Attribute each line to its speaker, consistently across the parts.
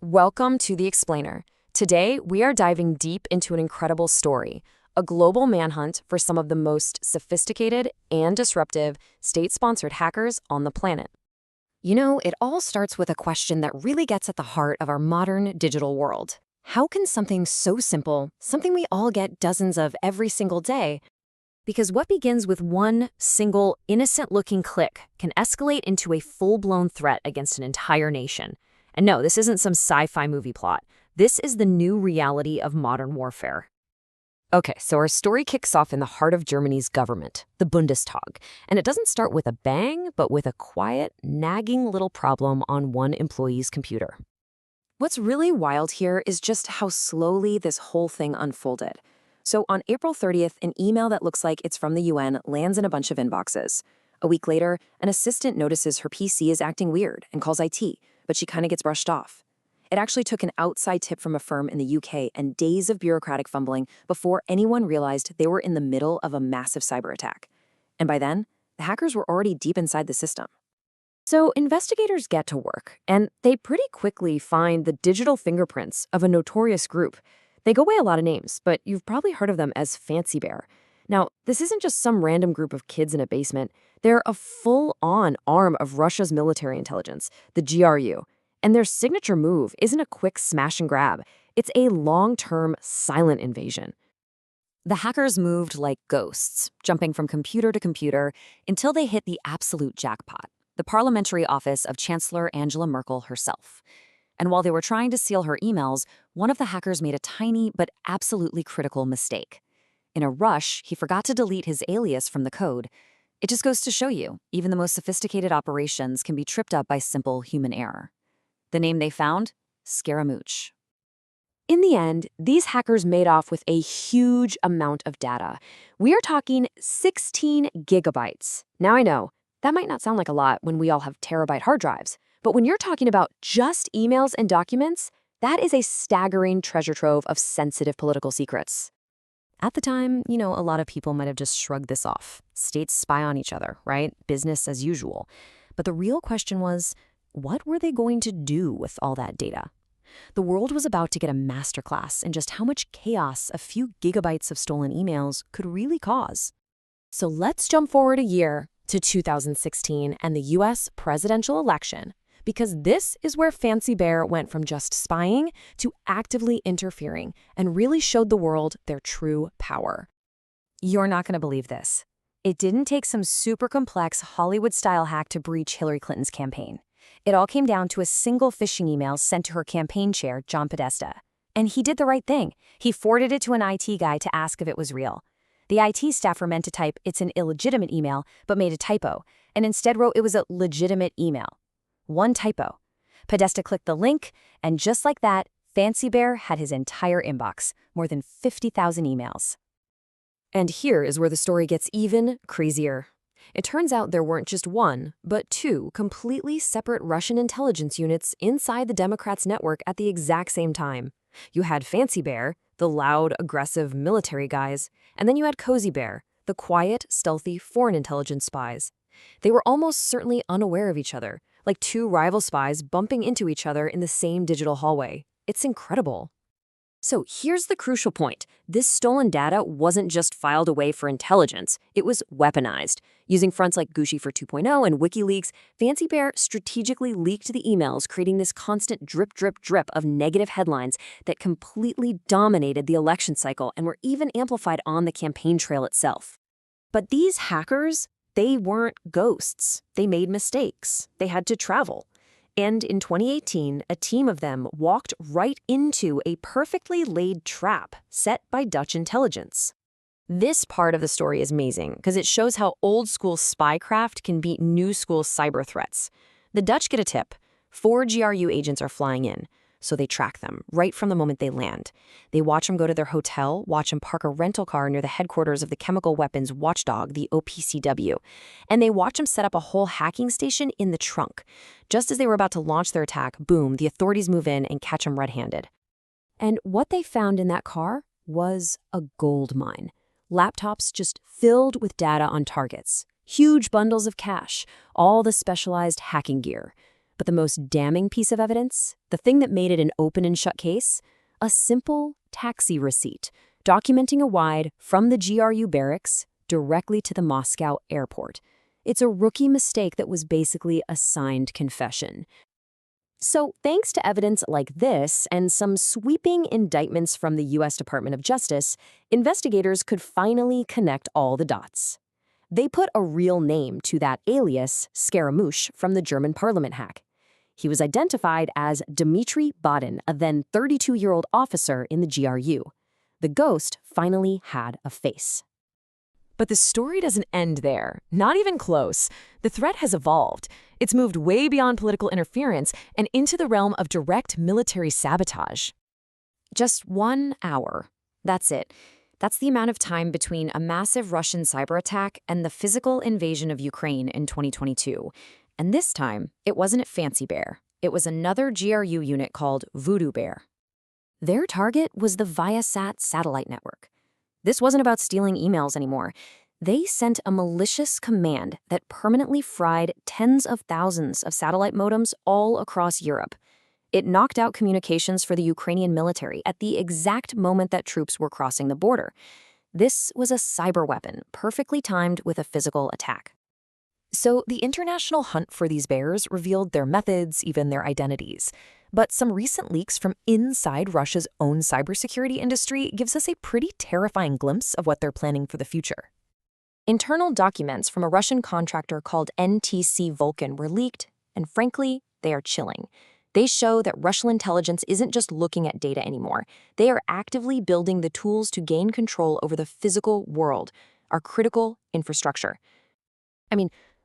Speaker 1: Welcome to The Explainer. Today, we are diving deep into an incredible story, a global manhunt for some of the most sophisticated and disruptive state-sponsored hackers on the planet. You know, it all starts with a question that really gets at the heart of our modern digital world. How can something so simple, something we all get dozens of every single day, because what begins with one single innocent-looking click can escalate into a full-blown threat against an entire nation. And no, this isn't some sci-fi movie plot. This is the new reality of modern warfare. Okay, so our story kicks off in the heart of Germany's government, the Bundestag. And it doesn't start with a bang, but with a quiet, nagging little problem on one employee's computer. What's really wild here is just how slowly this whole thing unfolded. So on April 30th, an email that looks like it's from the UN lands in a bunch of inboxes. A week later, an assistant notices her PC is acting weird and calls IT, but she kind of gets brushed off. It actually took an outside tip from a firm in the UK and days of bureaucratic fumbling before anyone realized they were in the middle of a massive cyber attack. And by then, the hackers were already deep inside the system. So investigators get to work, and they pretty quickly find the digital fingerprints of a notorious group. They go by a lot of names, but you've probably heard of them as Fancy Bear. Now, this isn't just some random group of kids in a basement. They're a full-on arm of Russia's military intelligence, the GRU. And their signature move isn't a quick smash and grab. It's a long-term, silent invasion. The hackers moved like ghosts, jumping from computer to computer until they hit the absolute jackpot, the parliamentary office of Chancellor Angela Merkel herself. And while they were trying to seal her emails, one of the hackers made a tiny but absolutely critical mistake. In a rush, he forgot to delete his alias from the code. It just goes to show you, even the most sophisticated operations can be tripped up by simple human error. The name they found? Scaramooch. In the end, these hackers made off with a huge amount of data. We are talking 16 gigabytes. Now I know, that might not sound like a lot when we all have terabyte hard drives, but when you're talking about just emails and documents, that is a staggering treasure trove of sensitive political secrets. At the time, a lot of people might have just shrugged this off. States spy on each other, right? Business as usual. But the real question was, what were they going to do with all that data? The world was about to get a masterclass in just how much chaos a few gigabytes of stolen emails could really cause. So let's jump forward a year to 2016 and the US presidential election, because this is where Fancy Bear went from just spying to actively interfering and really showed the world their true power. You're not going to believe this. It didn't take some super complex Hollywood-style hack to breach Hillary Clinton's campaign. It all came down to a single phishing email sent to her campaign chair, John Podesta. And he did the right thing. He forwarded it to an IT guy to ask if it was real. The IT staffer meant to type, "It's an illegitimate email," but made a typo, and instead wrote it was a legitimate email. One typo. Podesta clicked the link, and just like that, Fancy Bear had his entire inbox, more than 50,000 emails. And here is where the story gets even crazier. It turns out there weren't just one, but two completely separate Russian intelligence units inside the Democrats' network at the exact same time. You had Fancy Bear, the loud, aggressive military guys, and then you had Cozy Bear, the quiet, stealthy foreign intelligence spies. They were almost certainly unaware of each other, like two rival spies bumping into each other in the same digital hallway. It's incredible. So here's the crucial point. This stolen data wasn't just filed away for intelligence, it was weaponized. Using fronts like Gucci for 2.0 and WikiLeaks, Fancy Bear strategically leaked the emails, creating this constant drip, drip, drip of negative headlines that completely dominated the election cycle and were even amplified on the campaign trail itself. But these hackers, they weren't ghosts. They made mistakes. They had to travel. And in 2018, a team of them walked right into a perfectly laid trap set by Dutch intelligence. This part of the story is amazing because it shows how old-school spycraft can beat new-school cyber threats. The Dutch get a tip. 4 GRU agents are flying in, so they track them right from the moment they land. They watch them go to their hotel, watch them park a rental car near the headquarters of the chemical weapons watchdog, the OPCW, and they watch them set up a whole hacking station in the trunk. Just as they were about to launch their attack, boom, the authorities move in and catch them red-handed. And what they found in that car was a gold mine. Laptops just filled with data on targets, huge bundles of cash, all the specialized hacking gear. But the most damning piece of evidence, the thing that made it an open and shut case, a simple taxi receipt documenting a ride from the GRU barracks directly to the Moscow airport. It's a rookie mistake that was basically a signed confession. So, thanks to evidence like this and some sweeping indictments from the U.S. Department of Justice, investigators could finally connect all the dots. They put a real name to that alias, Scaramooch, from the German parliament hack. He was identified as Dmitry Bodin, a then 32-year-old officer in the GRU. The ghost finally had a face. But the story doesn't end there. Not even close. The threat has evolved. It's moved way beyond political interference and into the realm of direct military sabotage. Just 1 hour. That's it. That's the amount of time between a massive Russian cyber attack and the physical invasion of Ukraine in 2022. And this time, it wasn't a Fancy Bear. It was another GRU unit called Voodoo Bear. Their target was the Viasat satellite network. This wasn't about stealing emails anymore. They sent a malicious command that permanently fried tens of thousands of satellite modems all across Europe. It knocked out communications for the Ukrainian military at the exact moment that troops were crossing the border. This was a cyber weapon, perfectly timed with a physical attack. So the international hunt for these bears revealed their methods, even their identities. But some recent leaks from inside Russia's own cybersecurity industry gives us a pretty terrifying glimpse of what they're planning for the future. Internal documents from a Russian contractor called NTC Vulcan were leaked, and frankly, they are chilling. They show that Russian intelligence isn't just looking at data anymore. They are actively building the tools to gain control over the physical world, our critical infrastructure.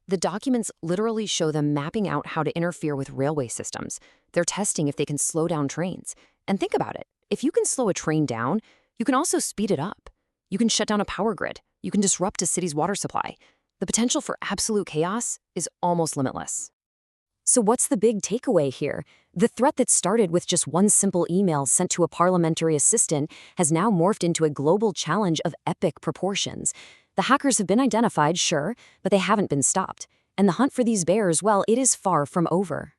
Speaker 1: The documents literally show them mapping out how to interfere with railway systems. They're testing if they can slow down trains. And think about it. If you can slow a train down, you can also speed it up. You can shut down a power grid. You can disrupt a city's water supply. The potential for absolute chaos is almost limitless. So what's the big takeaway here? The threat that started with just one simple email sent to a parliamentary assistant has now morphed into a global challenge of epic proportions. The hackers have been identified, sure, but they haven't been stopped. And the hunt for these bears, well, it is far from over.